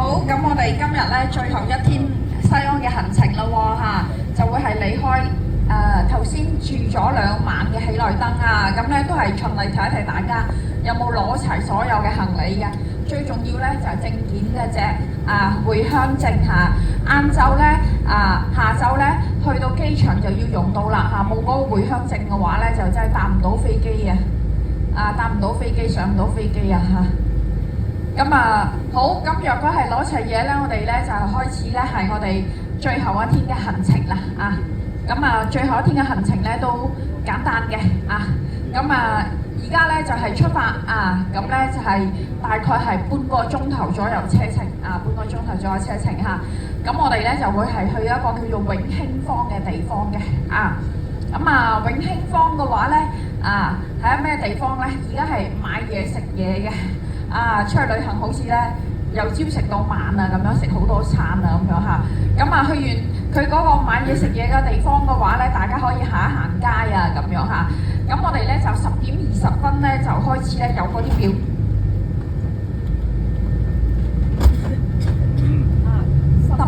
好，咁我哋今日咧最後一天西安嘅行程啦喎嚇，就會係離開頭先住咗2晚嘅喜來登啊，咁咧都係循例睇一睇大家有冇攞齊所有嘅行李嘅，最重要咧就係證件嘅啫，回鄉證嚇，晏晝咧下晝咧去到機場就要用到啦嚇，冇嗰個回鄉證嘅話咧就真係搭唔到飛機搭唔到飛機上唔到飛機啊嚇。咁好，咁若果係攞齊嘢咧，我哋咧就開始咧係我哋最後一天嘅行程啦咁最後一天嘅行程咧都簡單嘅而家咧就係出發咁咧就係大概係半個鐘頭左右車程半個鐘頭左右車程嚇。咁我哋咧就會係去一個叫做永興坊嘅地方嘅永興坊嘅話咧係咩地方咧？而家係買嘢食嘢嘅。出去旅行好似咧由朝食到晚咁樣食好多餐咁樣嚇。去完佢嗰個買嘢食嘢嘅地方嘅話咧，大家可以行一行街咁樣嚇。咁我哋咧就10:20咧就開始咧有嗰啲表。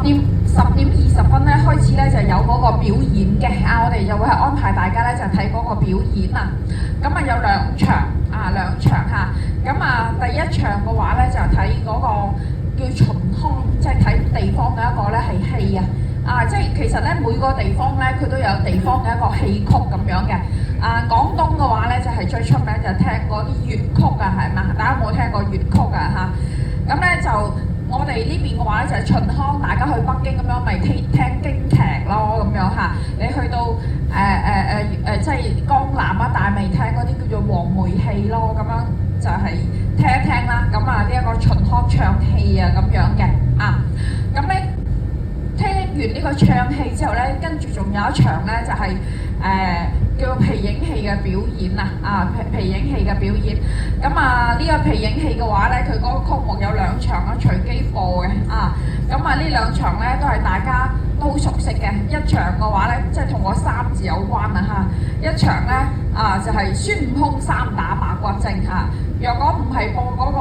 10:20咧開始咧就有嗰個表演嘅我哋就會係安排大家咧就睇嗰個表演有2場2場嚇。第一場嘅話咧就睇嗰個叫秦腔，即係睇地方嘅一個咧係戲即係其實咧每個地方咧佢都有地方嘅一個戲曲咁樣嘅。廣東嘅話咧就係最出名就聽嗰啲粵曲係嘛？大家有冇聽過粵曲咁咧就我哋呢邊嘅話咧就係秦腔，大家去北京咁樣咪聽京劇咯咁樣嚇。你去到即係江南大未聽嗰啲叫做黃梅戲咯咁樣。就係聽一聽啦，呢一個秦腔唱戲咁樣嘅咁咧聽完呢個唱戲之後咧，跟住仲有一場咧就係叫做皮影戲嘅表演皮影戲嘅表演。呢個皮影戲嘅話咧，佢嗰個曲目有2場隨機播嘅呢2場咧都係大家都好熟悉嘅。一場嘅話咧，即係同個3字有關一場咧就係孫悟空3打白骨精若果唔係播嗰個，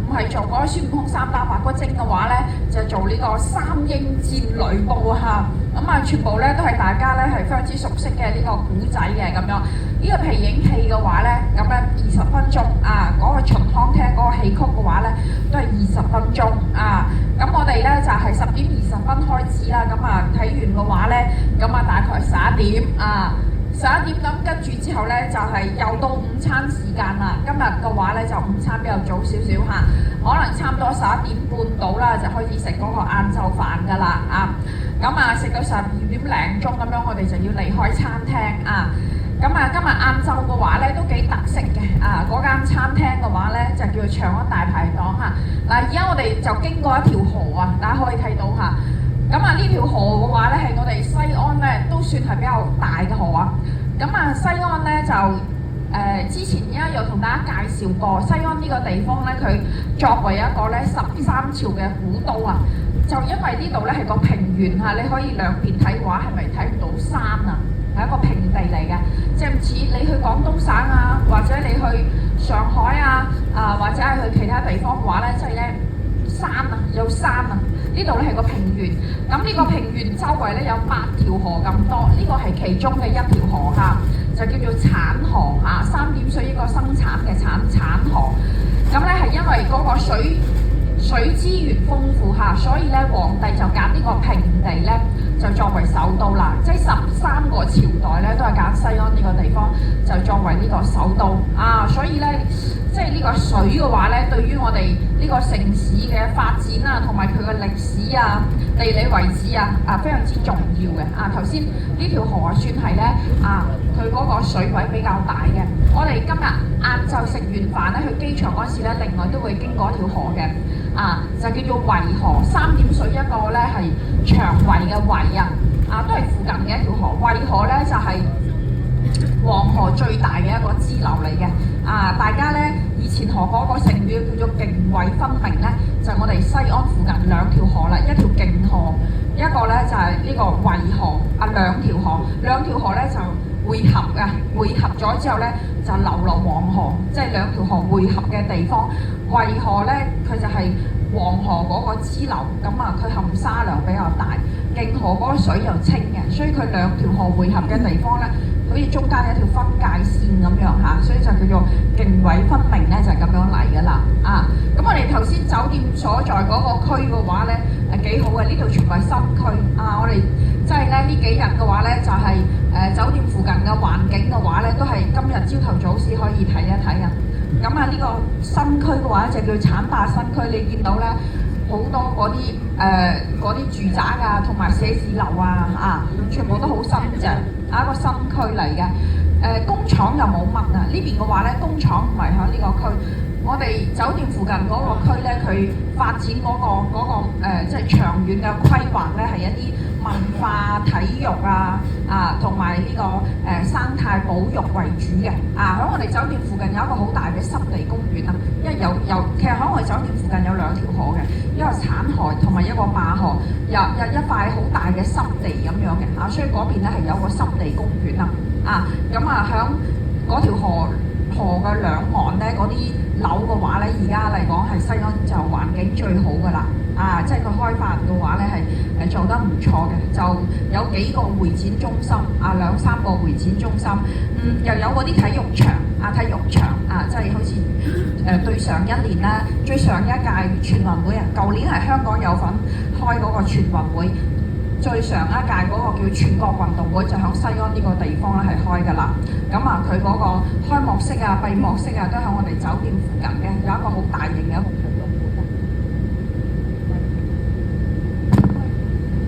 唔係做嗰個孫悟空3打白骨精嘅話咧，就做呢個3英戰呂布全部咧都係大家咧係非常之熟悉嘅呢個古仔嘅咁樣。呢個皮影戲嘅話咧，咁咧20分鐘嗰個秦腔聽嗰個戲曲嘅話咧，都係20分鐘咁我哋咧就係10:20開始啦。睇完嘅話咧，大概11點11點跟住之後咧就係又到午餐時間啦。今日嘅話咧就午餐比較早少少可能差唔多11點半到啦，就開始食嗰個晏晝飯噶啦食到12點零鐘咁樣，我哋就要離開餐廳今日晏晝嘅話咧都幾特色嘅嗰間餐廳嘅話咧就叫做長安大排檔而家我哋就經過一條河大家可以睇到呢條河嘅話咧係我哋西安咧都算係比較大嘅河西安咧就之前有同大家介紹過，西安呢個地方咧佢作為一個咧13朝嘅古都就因為呢度咧係個平原你可以兩邊睇嘅話係咪睇唔到山係一個平地嚟嘅，即係唔似你去廣東省或者你去上海或者係去其他地方嘅話咧，即係咧山有山呢度咧係個平原。呢個平原周圍咧有8條河咁多，呢個係其中嘅一條河就叫做產河3點水一個生產嘅產河。咧係因為嗰個水資源豐富所以咧皇帝就揀呢個平地咧就作為首都啦。即係13個朝代咧都係揀西安呢個地方就作為呢個首都所以咧即係呢個水嘅話咧，對於我哋呢個城市嘅發展同埋佢嘅歷史地理位置非常之重要嘅頭先呢條河算係咧佢嗰個水位比較大嘅。我哋今日晏晝食完飯咧去機場嗰時咧，另外都會經過一條河嘅就叫做渭河，3點水一個咧係長圍嘅圍都係附近嘅一條河。渭河咧就係黃河最大嘅一個支流嚟嘅大家咧以前學嗰個成語叫做涇渭分明咧，就係我哋西安附近2條河啦，一條涇河，一個咧就係呢個渭河2條河咧就匯合咗之後咧就流落黃河，即係2條河匯合嘅地方。惠河咧佢就係黃河嗰個支流，咁啊佢含沙量比較大，徑河嗰個水又清嘅，所以佢兩條河匯合嘅地方咧，好似中間有一條分界線咁樣嚇，所以就叫做涇渭分明咧，就係咁樣嚟噶啦啊！咁我哋頭先酒店所在嗰個區嘅話咧，幾好嘅，呢度全部係新區啊！我哋即係咧呢幾日嘅話咧，就係、酒店附近嘅環境嘅話咧，都係今日朝頭早先可以睇一睇嘅。咁啊，呢個新區嘅話就叫棧壩新區，你見到咧好多嗰啲住宅啊，同埋寫字樓啊，全部都好新淨，係一個新區嚟嘅。工廠又冇乜啊，呢邊嘅話咧，工廠唔係喺呢個區。我哋酒店附近嗰個區咧，佢發展嗰個即係長遠嘅規劃咧，係一啲文化、體育同埋呢個生態保育為主嘅喺我哋酒店附近有一個好大嘅濕地公園啊，因為其實喺我哋酒店附近有兩條河嘅，一個產河同埋一個壩河，有一塊好大嘅濕地咁樣嘅所以嗰邊咧係有個濕地公園咁響嗰條河嘅兩岸咧，嗰啲樓嘅話咧，而家嚟講係西安就環境最好噶啦即係佢開發嘅話咧係做得唔錯嘅，就有幾個會展中心兩三個會展中心，又有嗰啲體育場即係好似對上一年啦，最上一屆全運會舊年係香港有份開嗰個全運會。最上一屆嗰個叫全國運動會就喺西安呢個地方咧係開㗎啦，咁佢嗰個開幕式閉幕式都喺我哋酒店附近嘅，有一個好大型嘅一個體育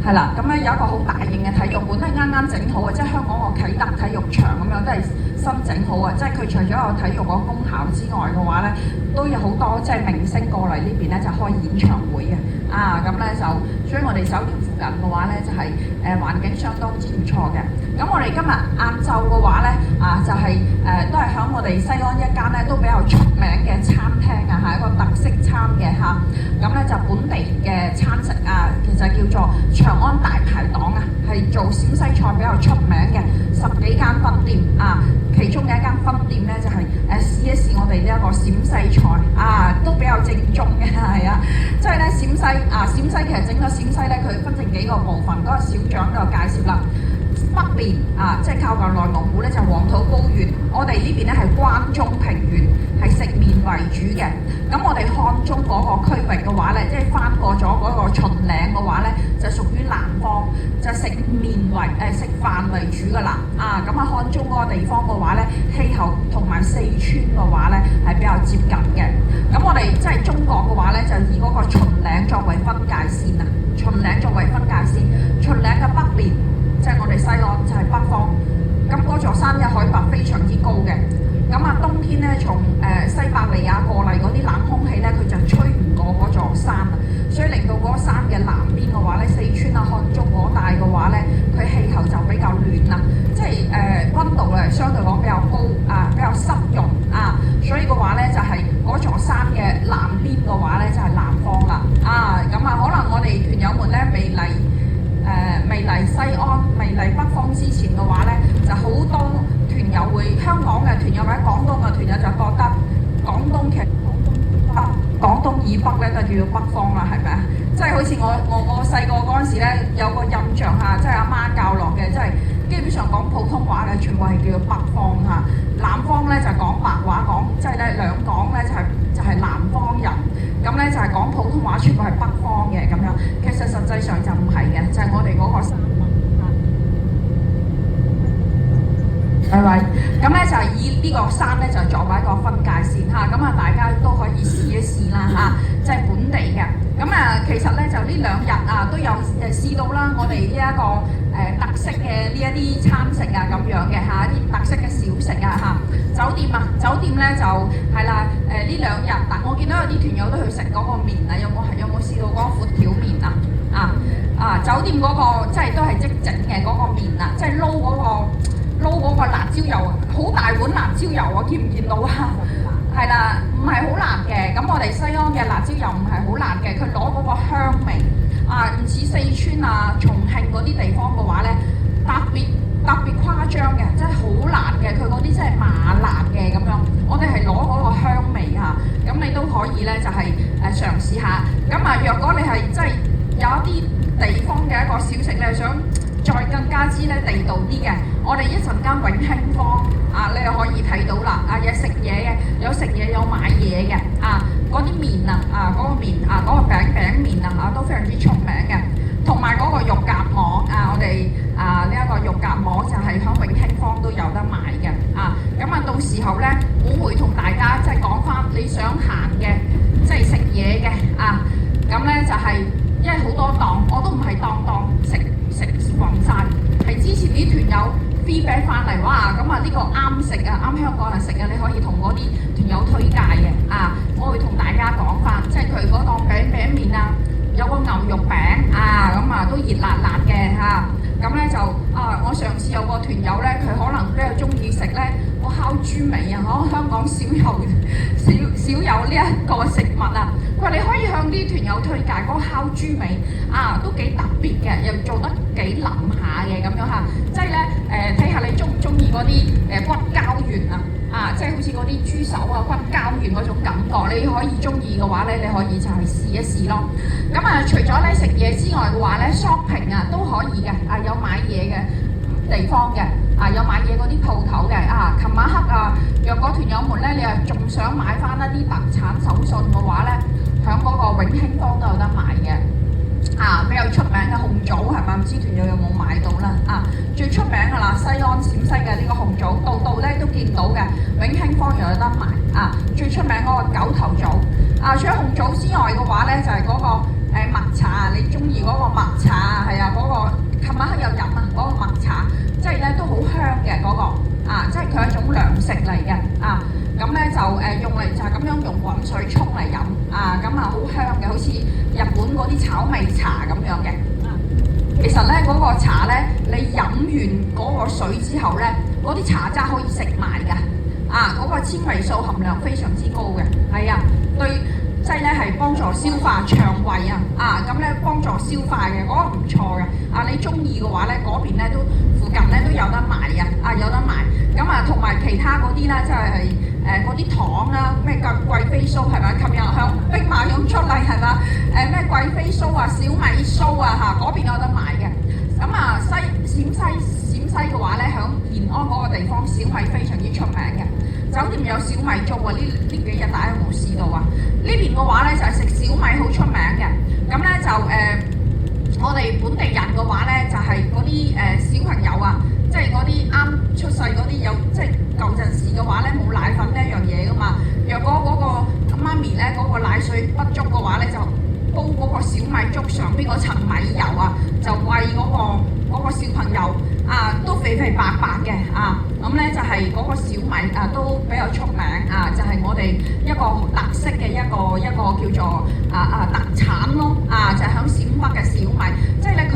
館係啦，咁咧有一個好大型嘅體育館咧啱啱整好即係香港個啟德體育場咁樣都係新整好即係佢除咗有體育個功效之外嘅話咧，都有好多即係明星過嚟呢邊咧就開演唱會嘅咁咧就所以我哋酒店附近嘅話咧就係環境相當之唔錯嘅。咁我哋今日晏晝嘅話咧就係都係喺我哋西安一間咧都比較出名嘅餐廳係一個特色餐嘅咁咧就本地嘅餐食其實叫做長安大排檔係做陝西菜比較出名嘅10幾間分店其中嘅一間分店咧就係試一試我哋呢一個陝西菜都比較正宗嘅即係咧陝西其實整個陝西咧佢分成幾個部分，嗰個小長就介紹啦。北邊即係靠近內蒙古咧就黃土高原，我哋呢邊咧係關中平原，係食麵為主嘅。咁我哋漢中嗰個區域嘅話咧，即係翻過咗嗰個秦嶺嘅話咧，就屬於南方，就食麵食飯為主噶啦。咁漢中嗰個地方嘅話咧，氣候同埋四川嘅話咧係比較接近嘅。咁我哋即係中國嘅話咧，就以嗰個秦嶺作為分界線秦嶺作為分界線，秦嶺嘅北邊。即係我哋西安就係北方，咁嗰座山嘅海拔非常之高嘅，咁冬天咧從西伯利亞過嚟嗰啲冷空氣咧，佢就吹唔過嗰座山所以令到嗰個山嘅南邊嘅話咧，四川漢中嗰帶嘅話咧，佢氣候就比較暖即係溫度相對講比較高比較濕潤所以嘅話咧就係嗰座山嘅南邊嘅話咧就係南方啦咁可能我哋團友們咧未嚟西安、未嚟北方之前嘅話咧，就好多團友會香港嘅團友或者廣東嘅團友就覺得廣東以北咧就叫做北方啦，係咪啊？即係好似我細個嗰陣時咧有個印象即係阿媽教落嘅，即係基本上講普通話咧，全部係叫做北方南方咧就講白話講，即係咧兩港咧就係南方人。咁咧就係講普通話，全部係北方嘅咁樣。其實實際上就唔係嘅，就係我哋嗰個山係咪？咁咧就係以呢個山咧就作為一個分界線咁大家都可以試一試啦即係本地嘅。咁其實咧就呢兩日都有試到啦，我哋呢一個特色嘅呢一啲餐食咁樣嘅一啲特色嘅小食酒店咧就係啦呢兩日我見到有啲團友都去食嗰個麵有冇試到嗰個闊條麵酒店嗰個即係都係即整嘅嗰個麵即係撈嗰個辣椒油好大碗辣椒油見唔見到係啦，唔係好辣嘅。咁我哋西安嘅辣椒油唔係好辣嘅，佢攞嗰個香味唔似四川重慶嗰啲地方嘅話咧，特別誇張嘅，真係好辣嘅。佢嗰啲真係麻辣嘅咁樣。我哋係攞嗰個香味咁你都可以咧就係嘗試下。咁啊，若果你係即係有一啲地方嘅一個小食咧，想再更加之咧地道啲嘅，我哋一陣間永興坊你又可以睇到啦，有食嘢嘅，有食嘢有買嘢嘅，嗰啲麵嗰個麵嗰個餅麵都非常之出名嘅，同埋嗰個肉夾饃我哋呢一個肉夾饃就係喺永興坊都有得賣嘅，咁到時候咧，我會同大家即係講翻你想行嘅，即係食嘢嘅咁咧就係因為好多檔，我都唔係檔食勻晒，係之前啲團友 feedback 翻嚟，哇咁呢個啱食啱香港人食你可以同嗰啲團友推介嘅我會同大家講翻，即係佢嗰檔餅麵有個牛肉餅都熱辣辣嘅咁咧就我上次有個團友咧，佢可能比較中意食咧個烤豬尾香港少有呢一個食物佢話你可以向啲團友推介嗰個烤豬尾都幾特別嘅，又做得幾腍下嘅咁樣即係咧睇下你中唔中意嗰啲骨膠原即係好似嗰啲豬手骨膠原嗰種感覺，你可以中意嘅話咧，你可以就係試一試咯。咁除咗咧食嘢之外嘅話咧 ，shopping 都可以嘅，有買嘢嘅地方嘅，有買嘢嗰啲鋪頭嘅，琴晚黑若果團友們咧，你又仲想買翻一啲特產手信嘅話咧，響嗰個永興坊都有得賣嘅。比較出名嘅紅棗係咪？唔知團友有冇買到啦？最出名嘅啦，西安陝西嘅呢個紅棗，度咧都見到嘅，永興坊又有得賣。最出名嗰個九頭棗。除咗紅棗之外嘅話咧，就係嗰個麥茶，你中意嗰個麥茶係嗰個，琴晚黑有飲嗰個麥茶，即係咧都好香嘅嗰個。即係佢係一種糧食嚟嘅。咁咧就用嚟就係咁樣用滾水沖嚟飲，好香嘅，好似日本嗰啲炒味茶咁樣嘅。其實咧嗰個茶咧，你飲完嗰個水之後咧，嗰啲茶渣可以食埋㗎。嗰個纖維素含量非常之高嘅，對，即係咧係幫助消化腸胃咁咧幫助消化嘅，嗰個唔錯嘅。你中意嘅話咧，嗰邊咧都附近咧都有得賣嘅，有得賣。咁同埋其他嗰啲咧，即係嗰啲糖咩貴妃酥係咪？琴日響兵馬俑出嚟係嘛？咩貴妃酥小米酥嗰邊有得賣嘅。咁陝西嘅話咧，響延安嗰個地方小米非常之出名嘅，酒店有小米粥呢幾日大家有冇試到呢邊嘅話咧就係食小米好出名嘅。咁咧就我哋本地人嘅話咧就係嗰啲小朋友即係嗰啲啱出世嗰啲有，即係舊陣時嘅話咧冇奶粉呢一樣嘢噶嘛。若果嗰個媽咪咧嗰個奶水不足嘅話咧，就煲嗰個小米粥上邊嗰層米油就餵嗰個小朋友都肥肥白白嘅咁咧就係嗰個小米都比較出名就係我哋一個特色嘅一個叫做特產咯就係響陝北嘅小米，即係咧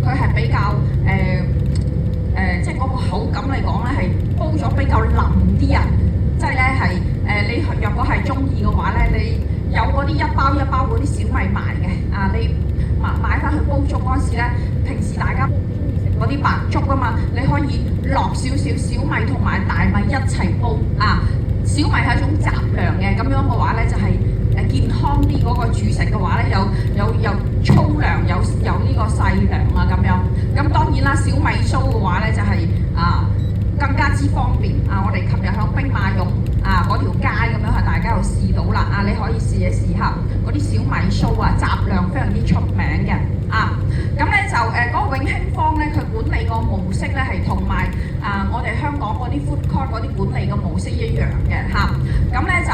佢係比較即係嗰個口感嚟講咧係煲咗比較腍啲即係咧係你若果係中意嘅話咧，你有嗰啲一包一包嗰啲小米賣嘅你買翻去煲粥嗰陣時咧，平時大家中意食嗰啲白粥嘛，你可以落少少小米同埋大米一齊煲小米係一種雜糧嘅，咁樣嘅話咧就係健康啲嗰個煮食嘅話咧，有粗糧有呢個細糧咁樣。咁當然啦，小米酥嘅話咧就係更加之方便我哋琴日響兵馬俑嗰條街咁樣大家又試到啦你可以試一試下嗰啲小米酥雜糧非常之出名嘅咁咧就嗰個永興坊咧，佢管理個模式咧係同埋我哋香港嗰啲 food court 嗰啲管理嘅模式一樣嘅咁咧就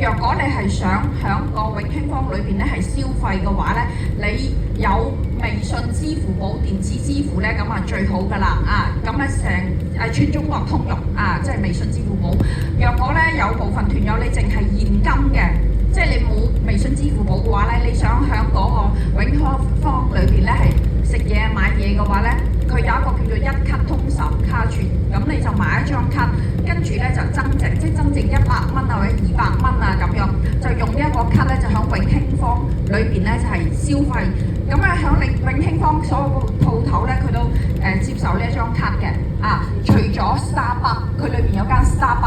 若果你係想響個永興坊裏邊咧係消費嘅話咧，你有微信支付寶電子支付咧，咁最好噶啦咁咧全中國通用即係微信支付寶。若果咧有部分團友你淨係現金嘅，即係你冇微信支付寶嘅話咧，你想響嗰個永興坊裏邊咧係食嘢買嘢嘅話咧，佢有一個叫做一卡通十卡串，咁你就買一張卡，跟住咧就增值，即係增值100蚊或者200蚊咁樣，就用呢一個卡咧就響永興坊裏邊咧就係消費。咁響永興坊所有個鋪頭咧，佢都接受呢一張卡嘅除咗Starbucks，佢裏邊有間Starbucks。